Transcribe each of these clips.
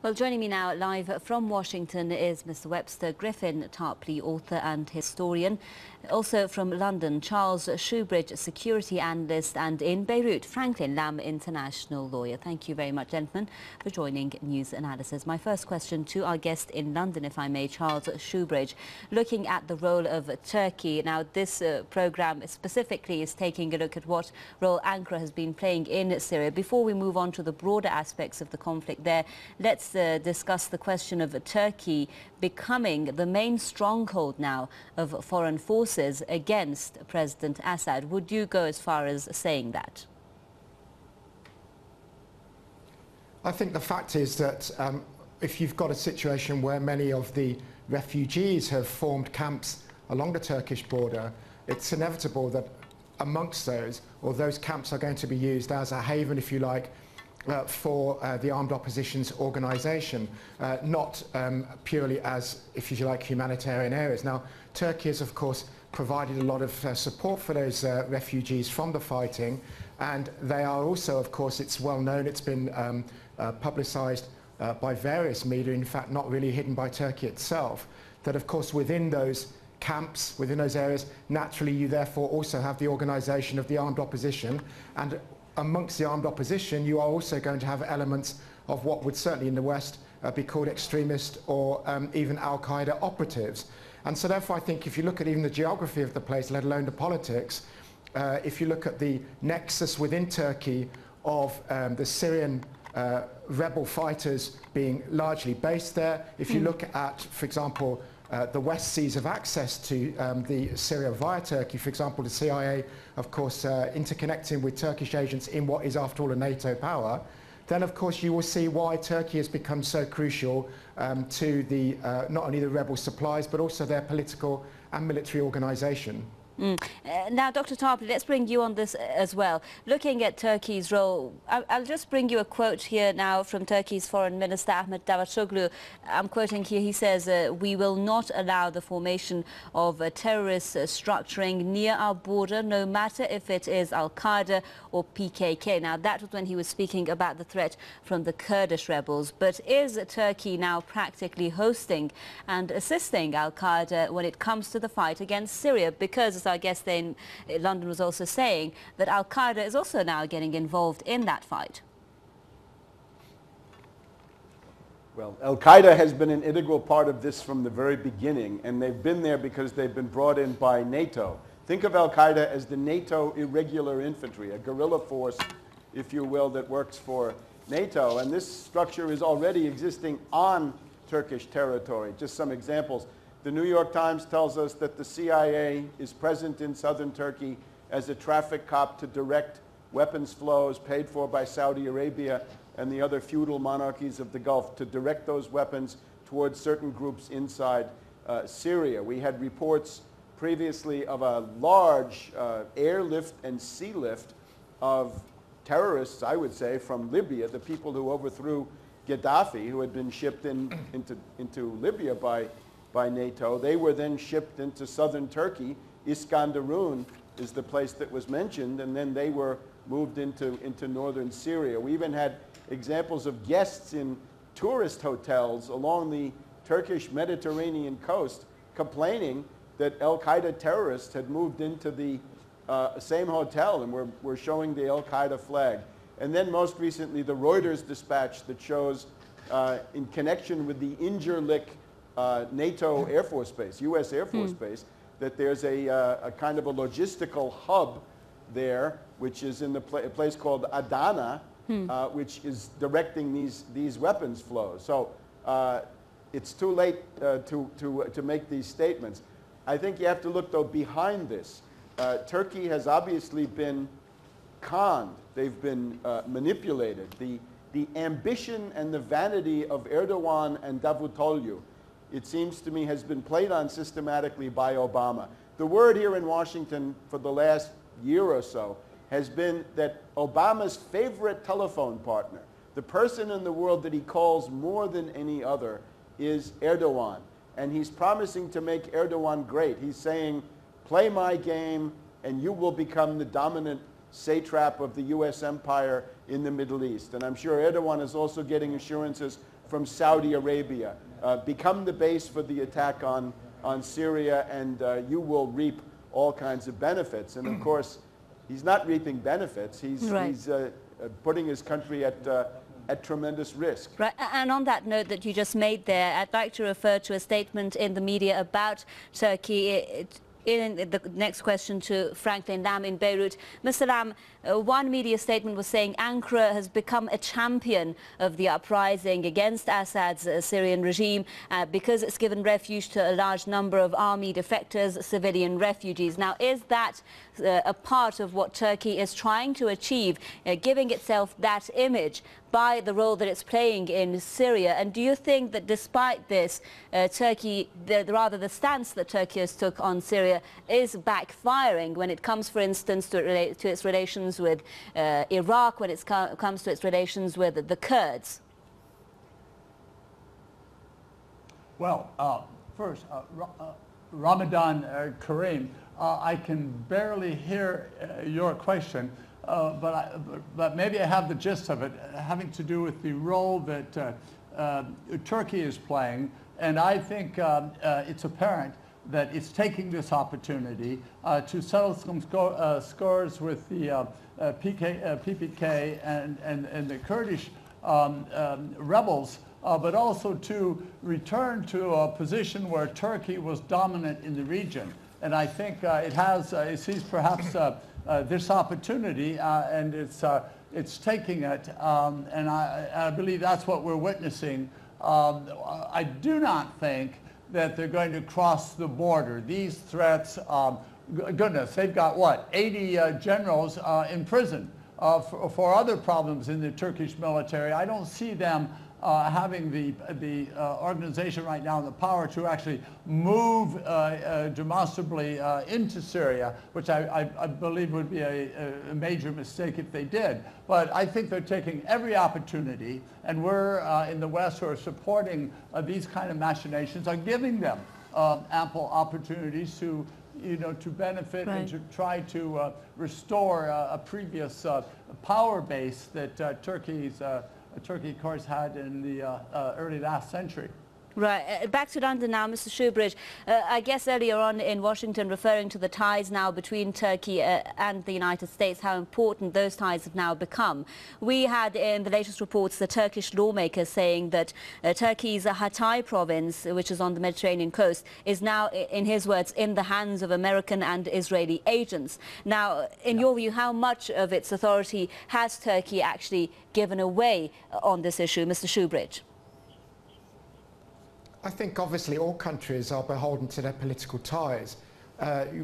Well, joining me now live from Washington is Mr. Webster Griffin, Tarpley author and historian. Also from London, Charles Shoebridge, security analyst, and in Beirut, Franklin Lam, international lawyer. Thank you very much, gentlemen, for joining News Analysis. My first question to our guest in London, if I may, Charles Shoebridge, looking at the role of Turkey. Now, this programme specifically is taking a look at what role Ankara has been playing in Syria. Before we move on to the broader aspects of the conflict there, let's discuss the question of Turkey becoming the main stronghold now of foreign forces against President Assad. Would you go as far as saying that? I think the fact is that if you've got a situation where many of the refugees have formed camps along the Turkish border, it's inevitable that amongst those, or those camps are going to be used as a haven, if you like, for the armed opposition's organisation, not purely as, if you like, humanitarian areas. Now, Turkey has, of course, provided a lot of support for those refugees from the fighting, and they are also, of course, it's well known, it's been publicised by various media, in fact not really hidden by Turkey itself, that of course within those camps, within those areas, naturally you therefore also have the organisation of the armed opposition, and amongst the armed opposition you are also going to have elements of what would certainly in the West be called extremist or even Al-Qaeda operatives. And so therefore I think if you look at even the geography of the place, let alone the politics, if you look at the nexus within Turkey of the Syrian rebel fighters being largely based there, if you look at, for example, the West seas of access to the Syria via Turkey, for example, the CIA, of course, interconnecting with Turkish agents in what is, after all, a NATO power, then, of course, you will see why Turkey has become so crucial to the, not only the rebel supplies, but also their political and military organisation. Now, Dr. Tarpley, let's bring you on this as well. Looking at Turkey's role, I'll just bring you a quote here now from Turkey's Foreign Minister Ahmet Davutoglu. I'm quoting here. He says, "We will not allow the formation of a terrorist structuring near our border, no matter if it is Al-Qaeda or PKK." Now, that was when he was speaking about the threat from the Kurdish rebels. But is Turkey now practically hosting and assisting Al-Qaeda when it comes to the fight against Syria? Because our guest in London was also saying that Al-Qaeda is also now getting involved in that fight. Well, Al-Qaeda has been an integral part of this from the very beginning, and they've been there because they've been brought in by NATO. Think of Al-Qaeda as the NATO irregular infantry, a guerrilla force, if you will, that works for NATO. And this structure is already existing on Turkish territory. Just some examples. The New York Times tells us that the CIA is present in southern Turkey as a traffic cop to direct weapons flows paid for by Saudi Arabia and the other feudal monarchies of the Gulf, to direct those weapons towards certain groups inside Syria. We had reports previously of a large airlift and sea lift of terrorists, I would say, from Libya, the people who overthrew Gaddafi, who had been shipped into Libya by NATO. They were then shipped into southern Turkey. Iskenderun is the place that was mentioned, and then they were moved into northern Syria. We even had examples of guests in tourist hotels along the Turkish Mediterranean coast complaining that Al-Qaeda terrorists had moved into the same hotel and were showing the Al-Qaeda flag. And then most recently the Reuters dispatch that shows in connection with the Incirlik NATO Air Force Base, U.S. Air Force Base, that there's a kind of a logistical hub there, which is in a place called Adana, which is directing these weapons flows. So it's too late to make these statements. I think you have to look, though, behind this. Turkey has obviously been conned. They've been manipulated. The ambition and the vanity of Erdogan and Davutoglu, it seems to me, has been played on systematically by Obama. The word here in Washington for the last year or so has been that Obama's favorite telephone partner, the person in the world that he calls more than any other, is Erdogan. And he's promising to make Erdogan great. He's saying, play my game and you will become the dominant satrap of the U.S. empire in the Middle East. And I'm sure Erdogan is also getting assurances from Saudi Arabia. Become the base for the attack on Syria, and you will reap all kinds of benefits. And of course, he's not reaping benefits. He's putting his country at tremendous risk. Right, and on that note that you just made there, I'd like to refer to a statement in the media about Turkey. In the next question to Franklin Lam in Beirut. Mr. Lam, one media statement was saying Ankara has become a champion of the uprising against Assad's Syrian regime because it's given refuge to a large number of army defectors, civilian refugees. Now, is that a part of what Turkey is trying to achieve, giving itself that image by the role that it's playing in Syria? And do you think that despite this, Turkey, the stance that Turkey has took on Syria is backfiring when it comes, for instance, to its relations with Iraq, when it comes to its relations with the Kurds? Well, first, Ramadan Kareem, I can barely hear your question. But maybe I have the gist of it, having to do with the role that Turkey is playing. And I think it's apparent that it's taking this opportunity to settle some scores with the PPK and the Kurdish rebels, but also to return to a position where Turkey was dominant in the region. And I think it sees perhaps this opportunity, and it's taking it, and I believe that's what we're witnessing. I do not think that they're going to cross the border. These threats, goodness, they've got what, 80 generals in prison for other problems in the Turkish military. I don't see them having the organization right now and the power to actually move demonstrably into Syria, which I believe would be a major mistake if they did. But I think they're taking every opportunity, and we're in the West who are supporting these kind of machinations are giving them ample opportunities to benefit and to try to restore a previous power base that Turkey, of course, had in the early last century. Right. Back to London now, Mr. Shoebridge. I guess earlier on in Washington, referring to the ties now between Turkey and the United States, how important those ties have now become. We had in the latest reports the Turkish lawmakers saying that Turkey's Hatay province, which is on the Mediterranean coast, is now, in his words, in the hands of American and Israeli agents. Now, in your view, how much of its authority has Turkey actually given away on this issue, Mr. Shoebridge? I think obviously all countries are beholden to their political ties.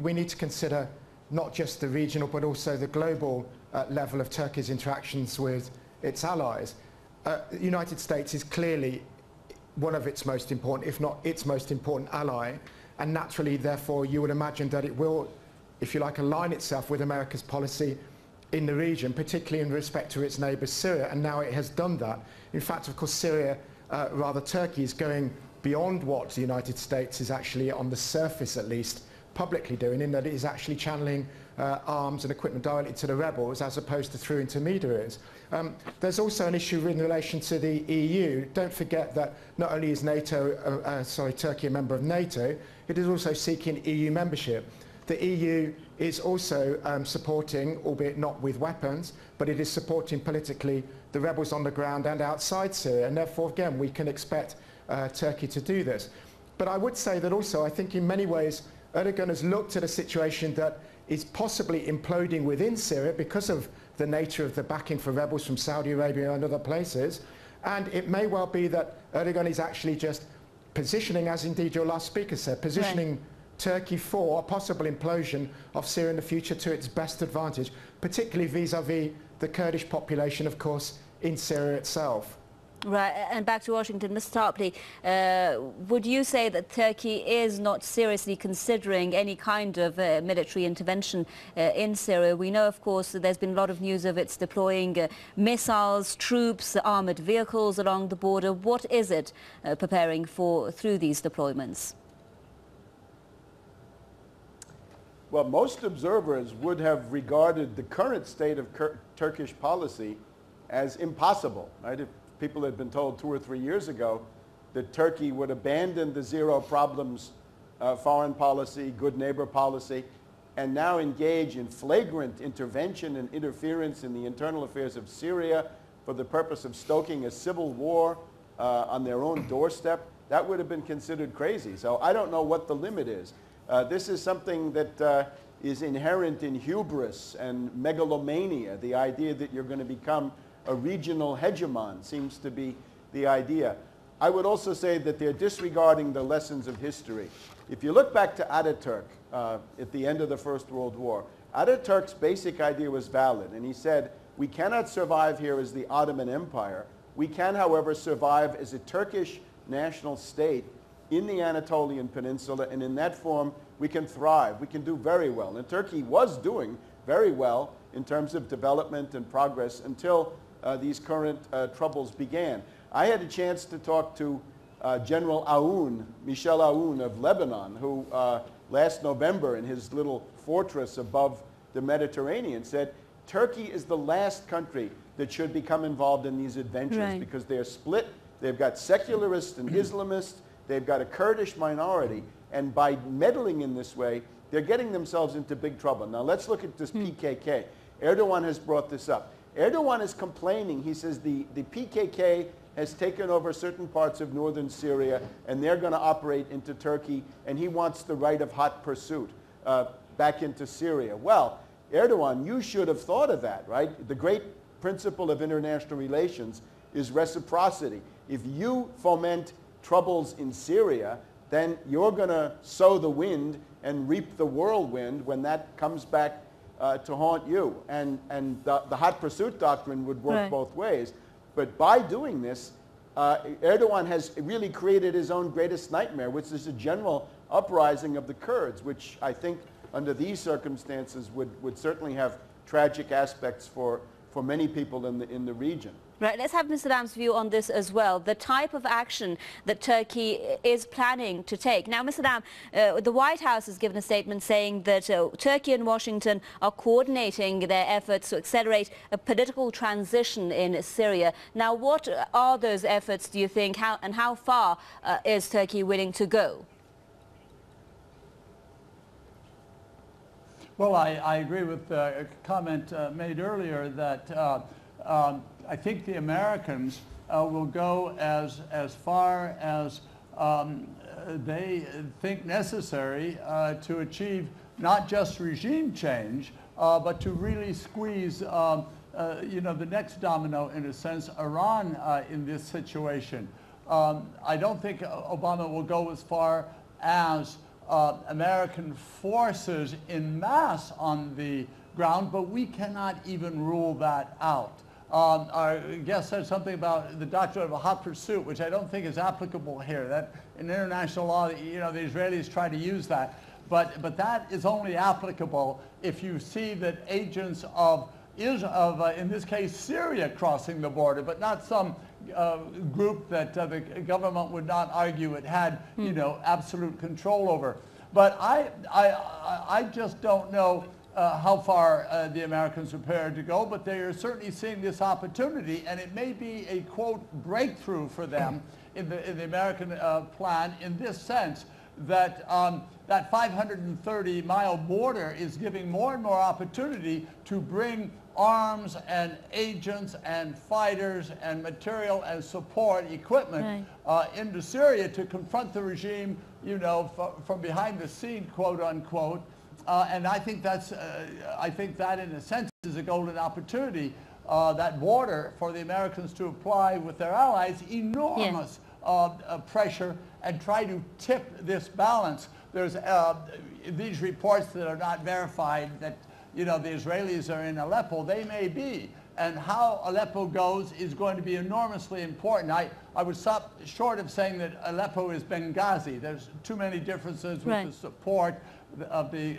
We need to consider not just the regional but also the global level of Turkey's interactions with its allies. The United States is clearly one of its most important, if not its most important ally, and naturally therefore you would imagine that it will, if you like, align itself with America's policy in the region, particularly in respect to its neighbour Syria, and now it has done that. In fact, of course, Syria, Turkey is going beyond what the United States is actually, on the surface at least, publicly doing, in that it is actually channeling arms and equipment directly to the rebels as opposed to through intermediaries. There's also an issue in relation to the EU. Don't forget that not only is Turkey a member of NATO, it is also seeking EU membership. The EU is also supporting, albeit not with weapons, but it is supporting politically the rebels on the ground and outside Syria, and therefore again we can expect Turkey to do this. But I would say that also I think in many ways Erdogan has looked at a situation that is possibly imploding within Syria because of the nature of the backing for rebels from Saudi Arabia and other places, and it may well be that Erdogan is actually just positioning, as indeed your last speaker said, positioning Turkey for a possible implosion of Syria in the future to its best advantage, particularly vis-à-vis the Kurdish population, of course, in Syria itself. Right, and back to Washington, Mr. Tarpley, would you say that Turkey is not seriously considering any kind of military intervention in Syria? We know, of course, that there's been a lot of news of its deploying missiles, troops, armoured vehicles along the border. What is it preparing for through these deployments? Well, most observers would have regarded the current state of Turkish policy as impossible, right? If people had been told 2 or 3 years ago that Turkey would abandon the zero problems foreign policy, good neighbor policy, and now engage in flagrant intervention and interference in the internal affairs of Syria for the purpose of stoking a civil war on their own doorstep, that would have been considered crazy. So I don't know what the limit is. This is something that is inherent in hubris and megalomania. The idea that you're going to become a regional hegemon seems to be the idea. I would also say that they're disregarding the lessons of history. If you look back to Ataturk at the end of the First World War, Ataturk's basic idea was valid, and he said, we cannot survive here as the Ottoman Empire. We can, however, survive as a Turkish national state in the Anatolian Peninsula, and in that form, we can thrive. We can do very well. And Turkey was doing very well in terms of development and progress until these current troubles began. I had a chance to talk to General Aoun, Michel Aoun of Lebanon, who last November in his little fortress above the Mediterranean said, Turkey is the last country that should become involved in these adventures because they're split. They've got secularists and Islamists. They've got a Kurdish minority. And by meddling in this way, they're getting themselves into big trouble. Now let's look at this PKK. Erdogan has brought this up. Erdogan is complaining. He says the PKK has taken over certain parts of northern Syria, and they're going to operate into Turkey, and he wants the right of hot pursuit back into Syria. Well, Erdogan, you should have thought of that, right? The great principle of international relations is reciprocity. If you foment troubles in Syria, then you're going to sow the wind and reap the whirlwind when that comes back to haunt you. And the hot pursuit doctrine would work both ways. But by doing this, Erdogan has really created his own greatest nightmare, which is a general uprising of the Kurds, which I think under these circumstances would certainly have tragic aspects for many people in the region. Right, let's have Mr. Dam's view on this as well, the type of action that Turkey is planning to take. Now, Mr. Dam, the White House has given a statement saying that Turkey and Washington are coordinating their efforts to accelerate a political transition in Syria. Now, what are those efforts, do you think, and how far is Turkey willing to go? Well, I agree with the comment made earlier that I think the Americans will go as far as they think necessary to achieve not just regime change, but to really squeeze, the next domino, in a sense, Iran in this situation. I don't think Obama will go as far as American forces en masse on the ground, but we cannot even rule that out. Our guest said something about the doctrine of a hot pursuit, which I don't think is applicable here. That in international law, the Israelis try to use that, but that is only applicable if you see that agents of in this case Syria crossing the border, but not some group that the government would not argue it had absolute control over. But I just don't know how far the Americans are prepared to go, but they are certainly seeing this opportunity, and it may be a, quote, breakthrough for them in the American plan, in this sense that that 530-mile border is giving more and more opportunity to bring arms and agents and fighters and material and support equipment into Syria to confront the regime, from behind the scene, quote unquote. And I think that in a sense is a golden opportunity, that border for the Americans to apply with their allies enormous pressure and try to tip this balance. There's these reports that are not verified that the Israelis are in Aleppo. They may be, and how Aleppo goes is going to be enormously important. I would stop short of saying that Aleppo is Benghazi. There's too many differences with the support of the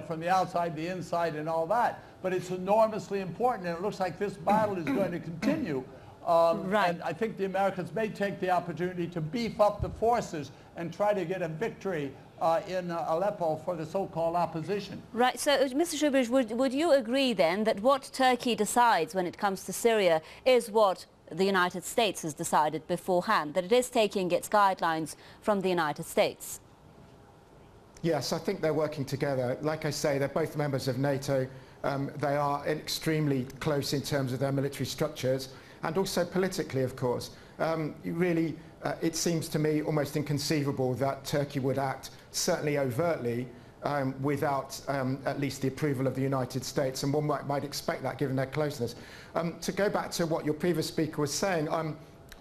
from the outside, the inside, and all that. But it's enormously important, and it looks like this battle is going to continue Right. And I think the Americans may take the opportunity to beef up the forces and try to get a victory in Aleppo for the so-called opposition. Right, so Mr. Shoebridge, would you agree then that what Turkey decides when it comes to Syria is what the United States has decided beforehand, that it is taking its guidelines from the United States? Yes, I think they're working together. Like I say, they're both members of NATO. They are extremely close in terms of their military structures and also politically, of course. Really, it seems to me almost inconceivable that Turkey would act, certainly overtly, without at least the approval of the United States, and one might expect that given their closeness. To go back to what your previous speaker was saying,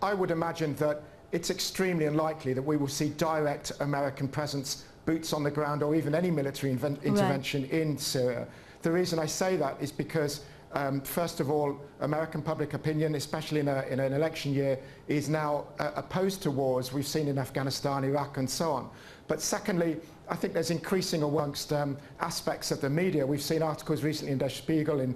I would imagine that it's extremely unlikely that we will see direct American presence, boots on the ground, or even any military intervention in Syria. The reason I say that is because first of all, American public opinion, especially in an election year, is now opposed to wars we've seen in Afghanistan, Iraq and so on. But secondly, I think there's increasing amongst aspects of the media. We've seen articles recently in Der Spiegel, in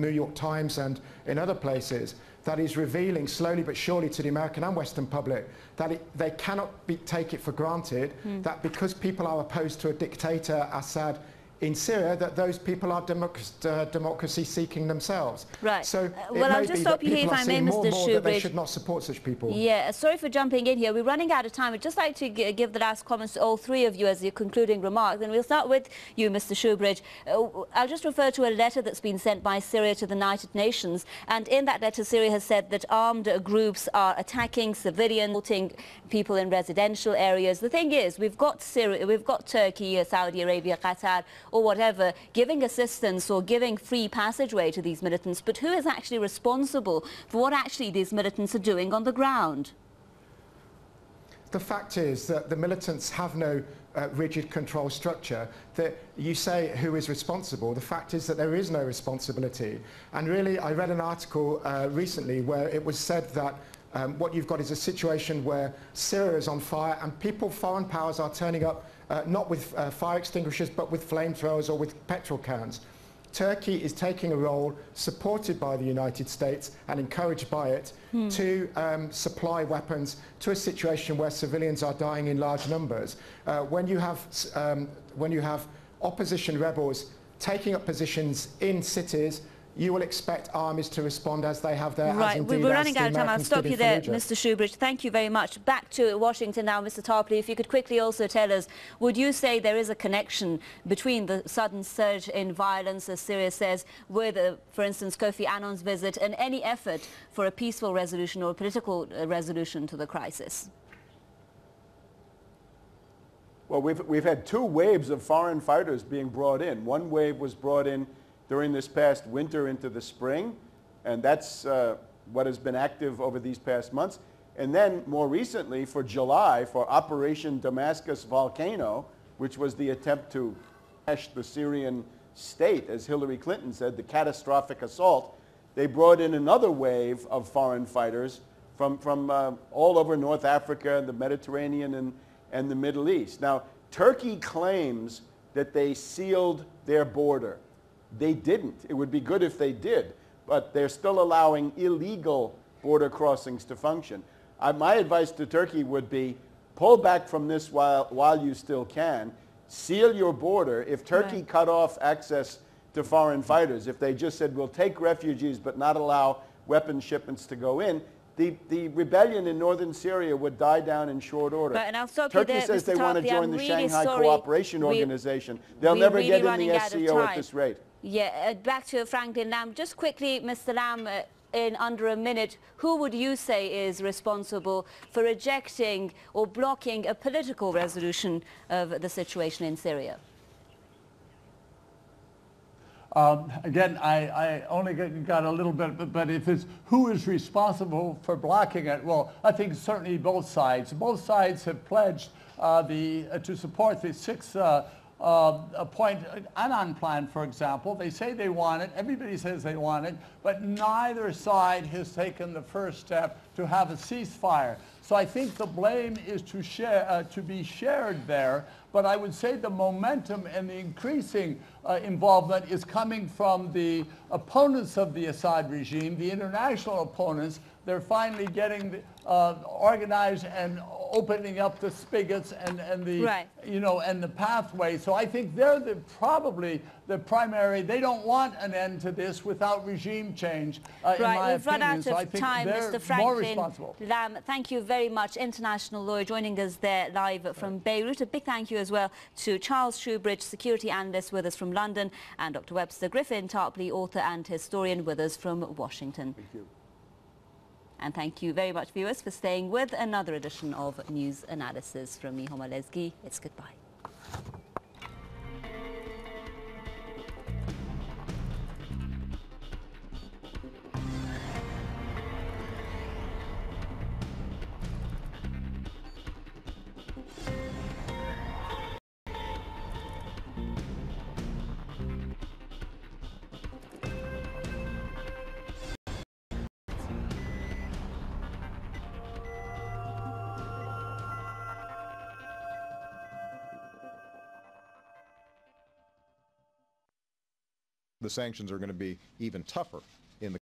New York Times and in other places, that is revealing slowly but surely to the American and Western public that they cannot take it for granted that because people are opposed to a dictator, Assad, in Syria, that those people are democracy seeking themselves. Right. So well, I'll just stop you here if I may, Mr. Shoebridge. That they should not support such people. Yeah, sorry for jumping in here. We're running out of time. I'd just like to give the last comments to all three of you as your concluding remarks. And we'll start with you, Mr. Shoebridge. I'll just refer to a letter that's been sent by Syria to the United Nations. And in that letter, Syria has said that armed groups are attacking civilians, assaulting people in residential areas. The thing is, we've got Syria, we've got Turkey, Saudi Arabia, Qatar, or whatever, giving assistance or giving free passageway to these militants, but who is actually responsible for what actually these militants are doing on the ground? The fact is that the militants have no rigid control structure. That you say who is responsible. The fact is that there is no responsibility. And really, I read an article recently where it was said that what you've got is a situation where Syria is on fire and foreign powers are turning up not with fire extinguishers but with flamethrowers or with petrol cans. Turkey is taking a role supported by the United States and encouraged by it to supply weapons to a situation where civilians are dying in large numbers. When you have opposition rebels taking up positions in cities, you will expect armies to respond as they have there. Right, we're running out of time. I'll stop you there, Mr. Shoebridge. Thank you very much. Back to Washington now, Mr. Tarpley. If you could quickly also tell us, would you say there is a connection between the sudden surge in violence, as Syria says, with, for instance, Kofi Annan's visit and any effort for a peaceful resolution or a political resolution to the crisis? Well, we've had two waves of foreign fighters being brought in. One wave was brought in during this past winter into the spring, and that's what has been active over these past months. And then more recently for July, for Operation Damascus Volcano, which was the attempt to crash the Syrian state, as Hillary Clinton said, the catastrophic assault, they brought in another wave of foreign fighters from all over North Africa, the Mediterranean and the Middle East. Now, Turkey claims that they sealed their border. They didn't. It would be good if they did, but they're still allowing illegal border crossings to function. My advice to Turkey would be pull back from this while you still can. Seal your border. If Turkey cut off access to foreign fighters, if they just said we'll take refugees but not allow weapon shipments to go in, the rebellion in northern Syria would die down in short order. Right, and I'll stop Turkey you there, says Mr. they want to Tarpley. join the really Shanghai sorry. Cooperation Organization. They'll never really get in the SCO at this rate. Yeah, back to Franklin Lamb. Just quickly, Mr. Lamb, in under a minute, who would you say is responsible for rejecting or blocking a political resolution of the situation in Syria? Again, I only got a little bit, but if it's who is responsible for blocking it, well, I think certainly both sides. Both sides have pledged to support the 6 appoint Annan plan, for example. They say they want it. Everybody says they want it. But neither side has taken the first step to have a ceasefire. So I think the blame is to be shared there. But I would say the momentum and the increasing involvement is coming from the opponents of the Assad regime, the international opponents. They're finally getting organized and opening up the spigots and the Right. and the pathway. So I think they're probably the primary. They don't want an end to this without regime change. In my We've run opinion. out So I of think time, they're Mr. more Franklin responsible. Lamb. Thank you very much. International lawyer joining us there live from Beirut. A big thank you as well to Charles Shoebridge, security analyst with us from London, and Dr. Webster Griffin, Tarpley author and historian with us from Washington. Thank you. And thank you very much, viewers, for staying with another edition of News Analysis. From me, Homa Lesgi, it's goodbye. The sanctions are going to be even tougher in the